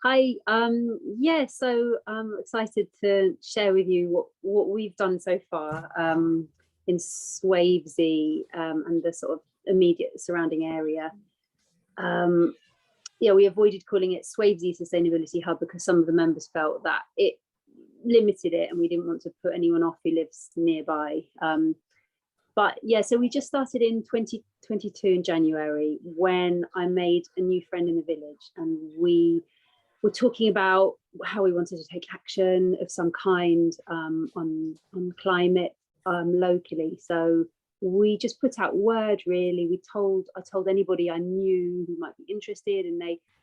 Hi. Yeah, so I'm excited to share with you what we've done so far in Swavesey and the sort of immediate surrounding area. Yeah, we avoided calling it Swavesey Sustainability Hub because some of the members felt that it limited it and we didn't want to put anyone off who lives nearby. But yeah, so we just started in 2022 in January when I made a new friend in the village, and we were talking about how we wanted to take action of some kind on climate locally. So we just put out word, really. I told anybody I knew who might be interested, and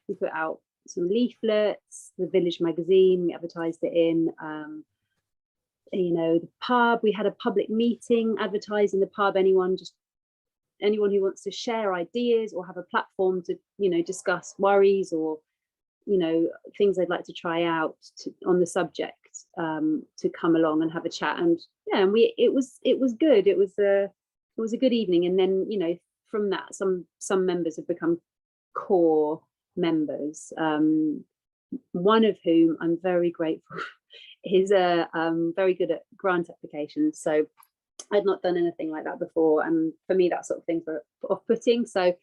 we put out some leaflets, the village magazine, we advertised it in the pub. We had a public meeting advertised in the pub. Anyone who wants to share ideas or have a platform to discuss worries or things they'd like to try out on the subject, to come along and have a chat. And yeah, and it was good. It was a good evening. And then from that, some members have become core members, one of whom I'm very grateful is very good at grant applications. So I'd not done anything like that before, and for me that sort of things were off-putting. So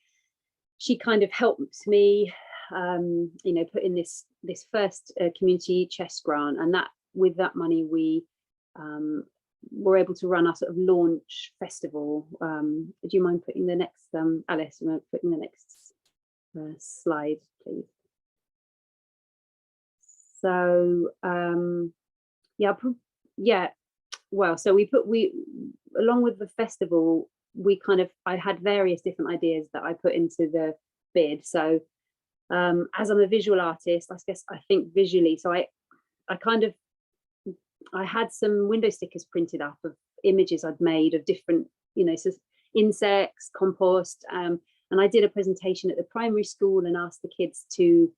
she kind of helped me put in this first community chest grant, and that with that money we were able to run our sort of launch festival. Do you mind putting the next Alice, putting the next slide, please? So well, so we along with the festival, I had various different ideas that I put into the bid. So as I'm a visual artist, I think visually, so I had some window stickers printed up of images I'd made of different so insects, compost, and I did a presentation at the primary school and asked the kids to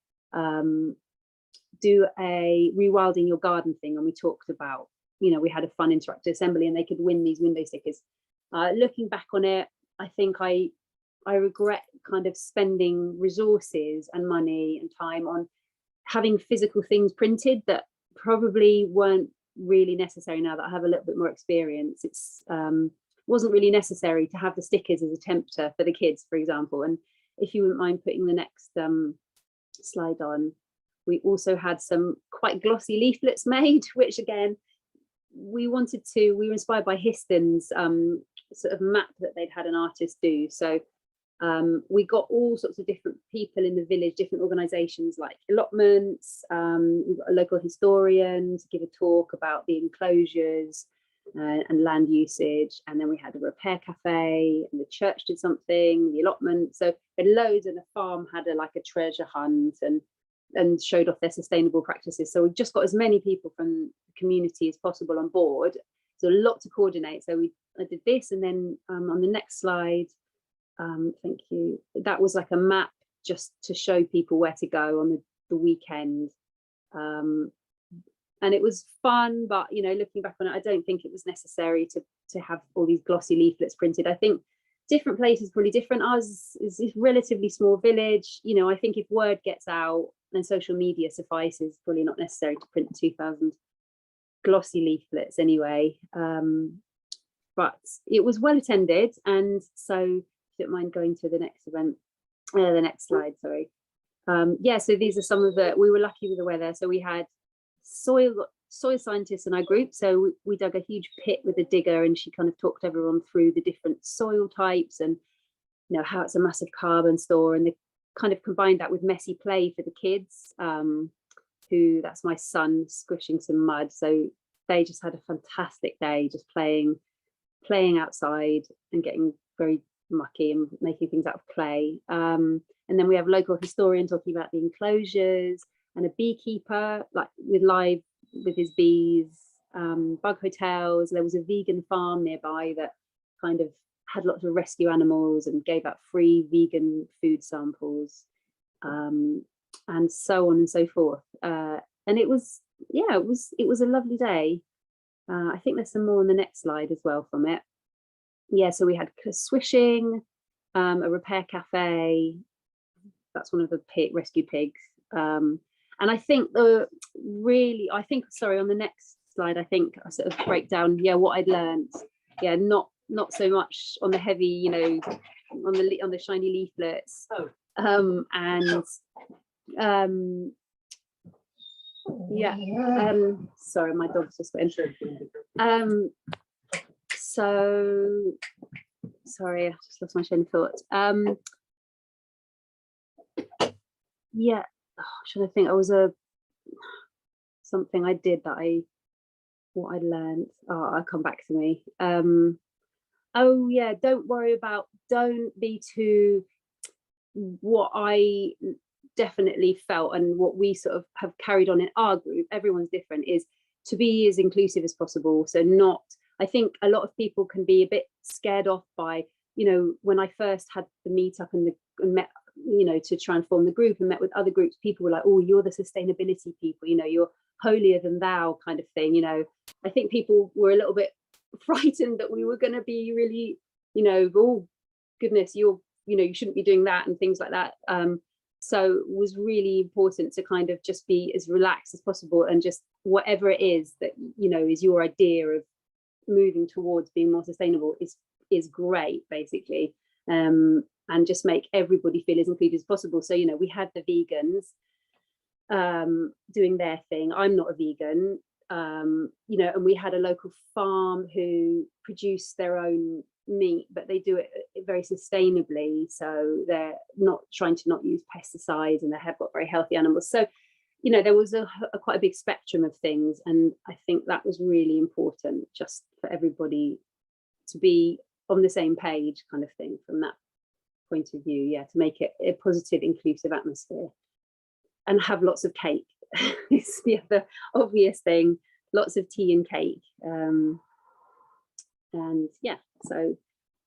do a rewilding your garden thing, and we talked about we had a fun interactive assembly and they could win these window stickers. Looking back on it, I think I regret kind of spending resources and money and time on having physical things printed that probably weren't really necessary. Now that I have a little bit more experience, it's wasn't really necessary to have the stickers as a tempter for the kids, for example. And if you wouldn't mind putting the next slide on, we also had some quite glossy leaflets made, which again, we were inspired by Histon's sort of map that they'd had an artist do. So we got all sorts of different people in the village, different organisations like allotments. We've got a local historian to give a talk about the enclosures and land usage. And then we had a repair cafe, and the church did something, the allotment. So we had loads, and the farm had a treasure hunt and showed off their sustainable practices. So we just got as many people from the community as possible on board. So a lot to coordinate. So I did this, and then on the next slide, thank you. That was like a map just to show people where to go on the weekend. And it was fun, but looking back on it, I don't think it was necessary to have all these glossy leaflets printed. I think different places probably different. Ours is a relatively small village. I think if word gets out and social media suffices, probably not necessary to print 2,000 glossy leaflets anyway. But it was well attended, and so if you don't mind going to the next event, the next slide, sorry. Yeah, so these are some of we were lucky with the weather. So we had soil scientists in our group. So we dug a huge pit with a digger, and she kind of talked everyone through the different soil types and how it's a massive carbon store, and they kind of combined that with messy play for the kids, that's my son squishing some mud. So they just had a fantastic day just playing outside and getting very mucky and making things out of clay. And then we have a local historian talking about the enclosures, and a beekeeper with his bees, bug hotels. There was a vegan farm nearby that kind of had lots of rescue animals and gave out free vegan food samples, and so on and so forth. And it was a lovely day. I think there's some more on the next slide as well from it. Yeah, so we had swishing, a repair cafe. That's one of the rescue pigs. And I think sorry, on the next slide, I think I sort of break down, what I'd learned. Not so much on the heavy, on the shiny leaflets. Sorry, my dog's just went. So sorry, I just lost my train of thought. Should I think? Something I did that what I'd learned. I'll come back to me. Don't be too, what I definitely felt and what we sort of have carried on in our group, everyone's different, is to be as inclusive as possible. So I think a lot of people can be a bit scared off by, when I first had the meetup and met, to transform the group and met with other groups, people were like, oh, you're the sustainability people, you're holier than thou kind of thing. I think people were a little bit frightened that we were going to be really, oh goodness, you shouldn't be doing that and things like that. So it was really important to kind of just be as relaxed as possible, and just whatever it is that, is your idea of moving towards being more sustainable is great, basically. And just make everybody feel as included as possible. So, we had the vegans doing their thing. I'm not a vegan, and we had a local farm who produce their own meat, but they do it very sustainably. So they're not trying to not use pesticides, and they have got very healthy animals. So, there was quite a big spectrum of things. And I think that was really important, just for everybody to be on the same page kind of thing from that point of view, to make it a positive, inclusive atmosphere. And have lots of cake. It's the other obvious thing, lots of tea and cake. So do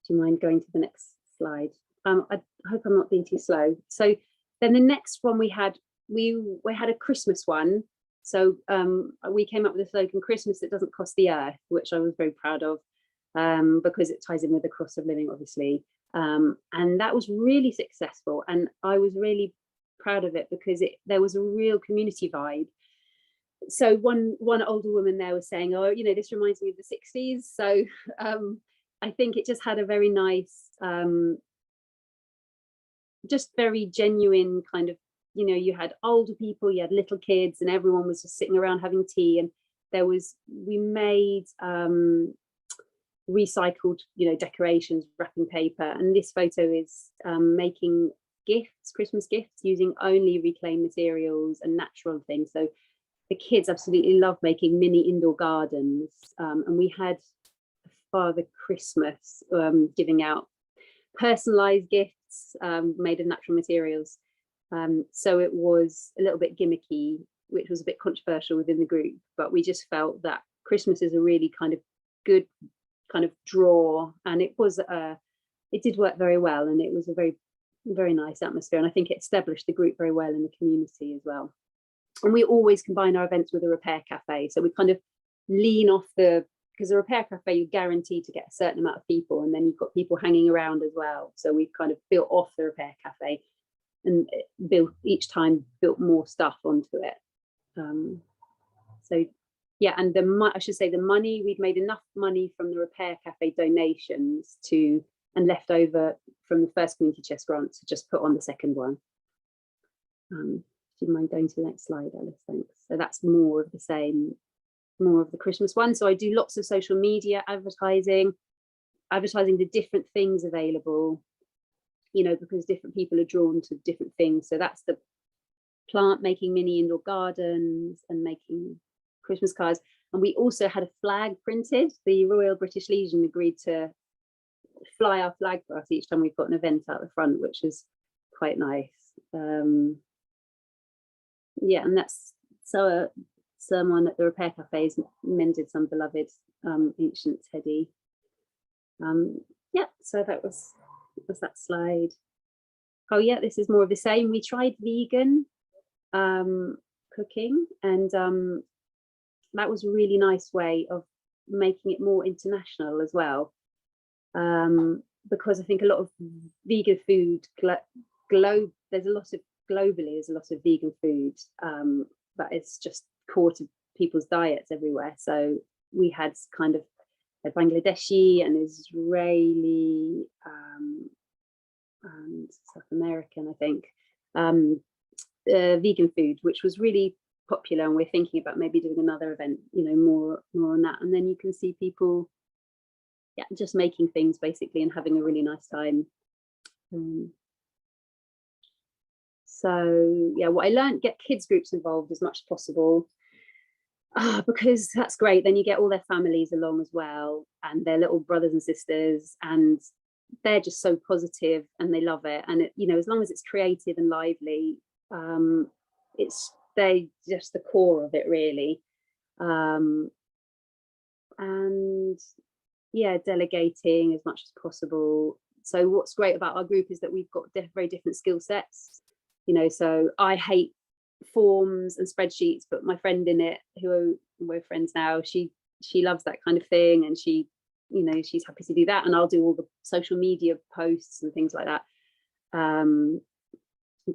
you mind going to the next slide? I hope I'm not being too slow. So then the next one we had a Christmas one. So we came up with the slogan, Christmas that doesn't cost the earth, which I was very proud of, because it ties in with the cost of living, obviously. And that was really successful, and I was really proud of it because there was a real community vibe. So one older woman there was saying, oh, this reminds me of the 60s. So I think it just had a very nice, just very genuine kind of, you had older people, you had little kids, and everyone was just sitting around having tea. And we made recycled, decorations, wrapping paper. And this photo is making gifts, Christmas gifts, using only reclaimed materials and natural things. So the kids absolutely love making mini indoor gardens. And we had Father Christmas giving out personalized gifts made of natural materials. So it was a little bit gimmicky, which was a bit controversial within the group, but we just felt that Christmas is a really kind of good kind of draw, and it did work very well, and it was a very, very nice atmosphere, and I think it established the group very well in the community as well. And we always combine our events with a repair cafe, so we kind of lean off because the repair cafe, you're guaranteed to get a certain amount of people, and then you've got people hanging around as well. So we've kind of built off the repair cafe and each time built more stuff onto it. And I should say the money, we'd made enough money from the repair cafe donations and left over from the first community chest grant to just put on the second one. Do you mind going to the next slide, Alice? Thanks. So that's more of the same, more of the Christmas one. So I do lots of social media advertising the different things available, because different people are drawn to different things. So that's the making mini indoor gardens and making Christmas cards. And we also had a flag printed. The Royal British Legion agreed to fly our flag for us each time we've got an event out the front, which is quite nice. And that's someone at the repair cafes mended some beloved ancient teddy. So that was that slide. Oh yeah, this is more of the same. We tried vegan cooking, and that was a really nice way of making it more international as well, because I think a lot of vegan food there's a lot of globally there's a lot of vegan food, but it's just core to people's diets everywhere. So we had kind of a Bangladeshi and Israeli and South American, I think, vegan food, which was really popular, and we're thinking about maybe doing another event, you know, more on that. And then you can see people, yeah, just making things basically and having a really nice time. So yeah, what I learned, get kids groups involved as much as possible, because that's great. Then you get all their families along as well, and their little brothers and sisters, and they're just so positive and they love it. And it, you know, as long as it's creative and lively, they're just the core of it, really. And yeah, delegating as much as possible. So what's great about our group is that we've got very different skill sets, you know. So I hate forms and spreadsheets, but my friend in it, who we're friends now, she loves that kind of thing, and she, you know, she's happy to do that, and I'll do all the social media posts and things like that, and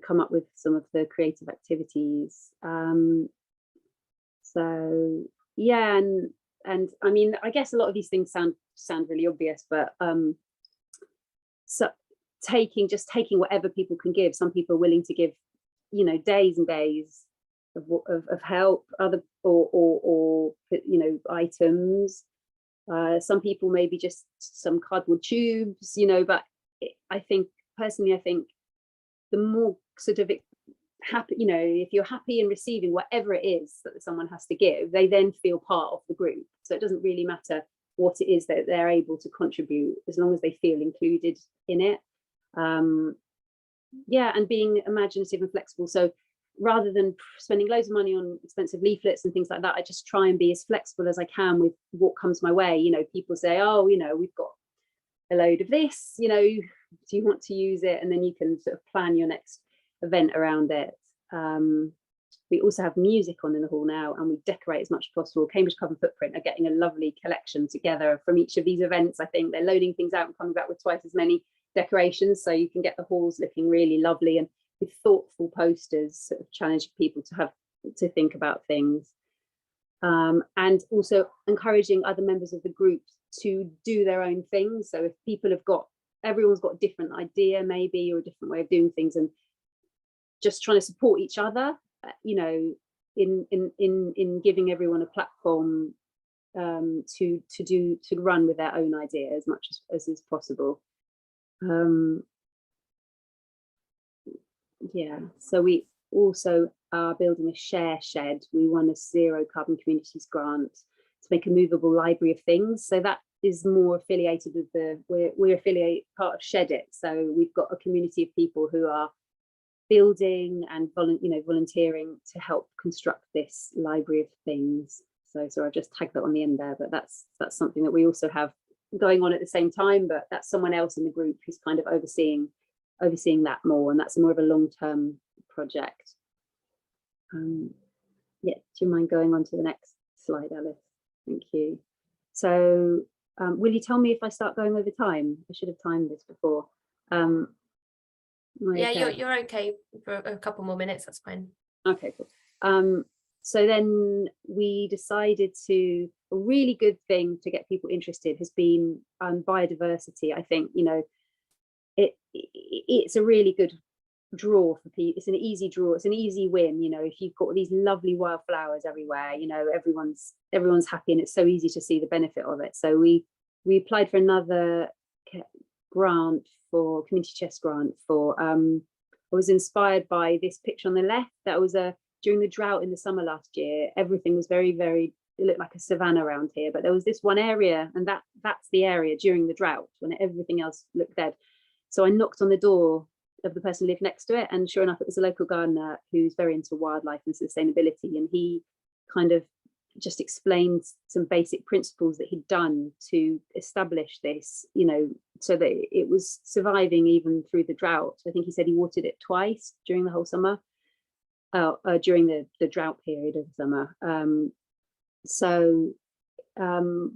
come up with some of the creative activities. So yeah, and I mean, I guess a lot of these things sound really obvious, but so taking whatever people can give. Some people are willing to give, you know, days and days of help, other or you know, items. Some people maybe just some cardboard tubes, you know. But I think personally, I think the more sort of happy, you know, if you're happy in receiving whatever it is that someone has to give, they then feel part of the group. So it doesn't really matter what it is that they're able to contribute, as long as they feel included in it. Yeah, and being imaginative and flexible. So rather than spending loads of money on expensive leaflets and things like that, I just try and be as flexible as I can with what comes my way. You know, people say, oh, you know, we've got a load of this, you know, do you want to use it? And then you can sort of plan your next event around it. We also have music on in the hall now, and we decorate as much as possible. Cambridge Cover Footprint are getting a lovely collection together from each of these events. I think they're loading things out and coming back with twice as many decorations, so you can get the halls looking really lovely, and with thoughtful posters sort of challenge people to have to think about things. And also encouraging other members of the group to do their own things. So if people have got, everyone's got a different idea maybe, or a different way of doing things, and just trying to support each other, you know, in giving everyone a platform to run with their own idea as much as is possible. Yeah, so we also are building a share shed. We won a Zero Carbon Communities grant to make a movable library of things. So that is more affiliated with we're affiliate part of Shed It. So we've got a community of people who are building and volunteering to help construct this library of things. So I've just tagged that on the end there, but that's something that we also have going on at the same time, but that's someone else in the group who's kind of overseeing that more, and that's more of a long-term project. Yeah, do you mind going on to the next slide, Alice? Thank you. So will you tell me if I start going over time? I should have timed this before. Yeah, okay? You're okay for a couple more minutes, that's fine. Okay, cool. So then we decided a really good thing to get people interested has been biodiversity. I think, you know, it's a really good draw for people. It's an easy draw, it's an easy win, you know. If you've got these lovely wildflowers everywhere, you know, everyone's happy, and it's so easy to see the benefit of it. So we applied for another grant, for community chest grant for I was inspired by this picture on the left. That was during the drought in the summer last year. Everything was very, very, it looked like a savanna around here, but there was this one area, and that's the area during the drought when everything else looked dead. So I knocked on the door of the person who lived next to it, and sure enough, it was a local gardener who's very into wildlife and sustainability, and he kind of just explained some basic principles that he'd done to establish this, you know, so that it was surviving even through the drought. I think he said he watered it twice during the whole summer, during the drought period of the summer. So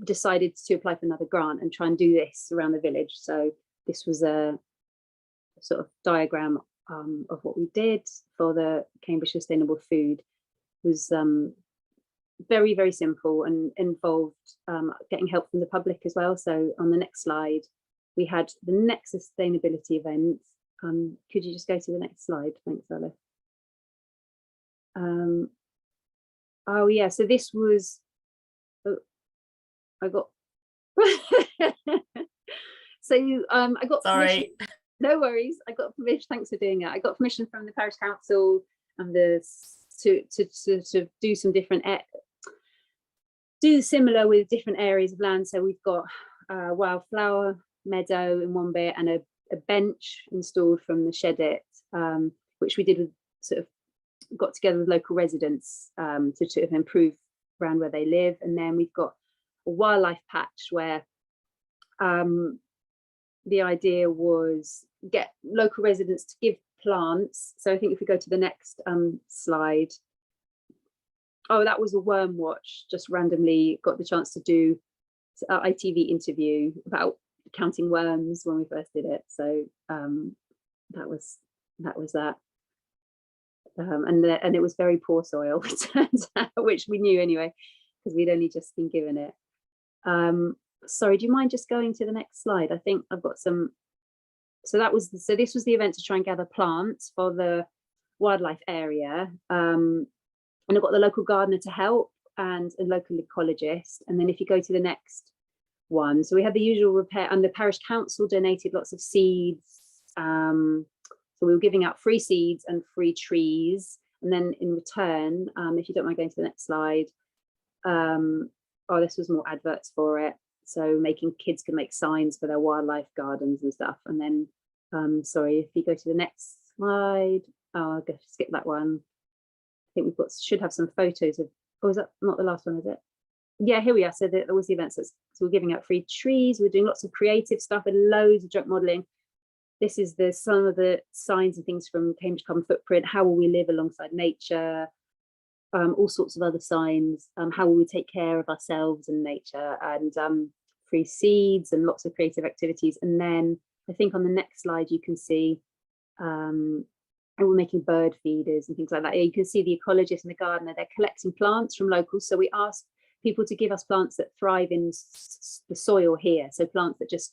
decided to apply for another grant and try and do this around the village. So this was a sort of diagram of what we did for the Cambridge Sustainable Food was very, very simple and involved getting help from the public as well. So on the next slide, we had the next sustainability event. Could you just go to the next slide? Thanks, Ella. Oh yeah, so this was, I got, so I got permission. Sorry. No worries, I got permission, thanks for doing it. I got permission from the Parish Council and to do some different, do similar with different areas of land. So we've got a wildflower meadow in one bit and a bench installed from the Shed It, which we did with sort of got together with local residents to sort of improve around where they live. And then we've got a wildlife patch where the idea was get local residents to give plants. So I think if we go to the next slide. Oh, that was a worm watch, just randomly got the chance to do an ITV interview about counting worms when we first did it. So that was that. And it was very poor soil, it turns out, which we knew anyway, because we'd only just been given it. Sorry, do you mind just going to the next slide? I think I've got some. So this was the event to try and gather plants for the wildlife area. And I've got the local gardener to help and a local ecologist. And then if you go to the next one, so we had the usual repair, and the parish council donated lots of seeds. So we were giving out free seeds and free trees. And then in return, if you don't mind going to the next slide, oh, this was more adverts for it. So making kids can make signs for their wildlife gardens and stuff. And then, sorry, if you go to the next slide, oh, I'll go skip that one. I think should have some photos of, oh, is that not the last one, is it? Yeah, here we are. So there was the event. So we're giving out free trees. We're doing lots of creative stuff and loads of junk modelling. This is some of the signs and things from Cambridge Carbon Footprint. How will we live alongside nature? All sorts of other signs. How will we take care of ourselves and nature? And free seeds and lots of creative activities. And then I think on the next slide you can see, and we're making bird feeders and things like that. You can see the ecologist and the gardener, they're collecting plants from locals. So we asked people to give us plants that thrive in the soil here. So plants that just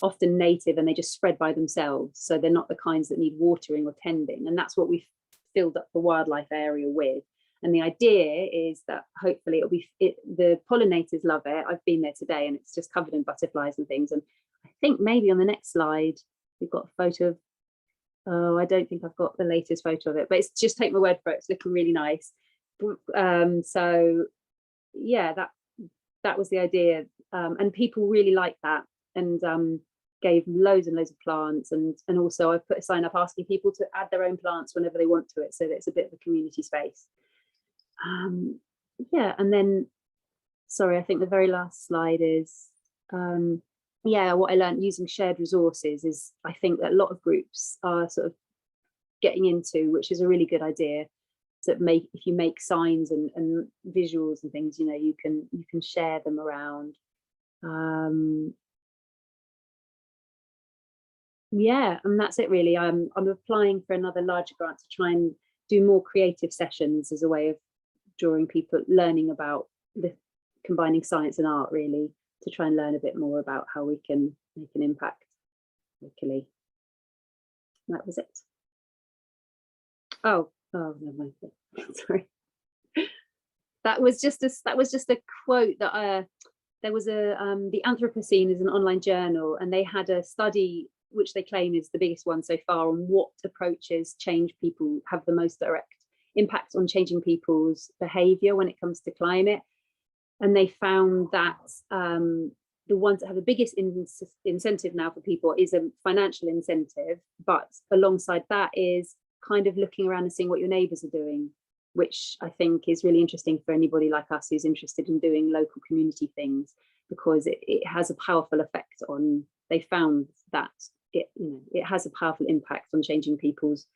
often native and they just spread by themselves. So they're not the kinds that need watering or tending. And that's what we've filled up the wildlife area with. And the idea is that hopefully the pollinators love it. I've been there today and it's just covered in butterflies and things. And I think maybe on the next slide, we've got a photo of, oh, I don't think I've got the latest photo of it, but it's just take my word for it. It's looking really nice. So yeah, that was the idea. And people really liked that and gave loads and loads of plants. And also I've put a sign up asking people to add their own plants whenever they want to it. So that it's a bit of a community space. Yeah, and then, sorry, I think the very last slide is, yeah, what I learned using shared resources is I think that a lot of groups are sort of getting into, which is a really good idea. So if you make signs and visuals and things, you know, you can share them around. Yeah, and that's it really. I'm applying for another larger grant to try and do more creative sessions as a way of drawing people, learning about combining science and art, really, to try and learn a bit more about how we can make an impact locally. And that was it. Oh, never mind. Sorry. That was just a quote that there was the Anthropocene is an online journal, and they had a study which they claim is the biggest one so far on what approaches have the most direct impact on changing people's behavior when it comes to climate. And they found that the ones that have the biggest incentive now for people is a financial incentive, but alongside that is kind of looking around and seeing what your neighbours are doing, which I think is really interesting for anybody like us who's interested in doing local community things, because it has a powerful effect on, they found that it has a powerful impact on changing people's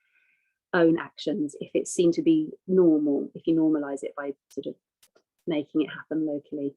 own actions if it's seen to be normal, if you normalize it by sort of making it happen locally.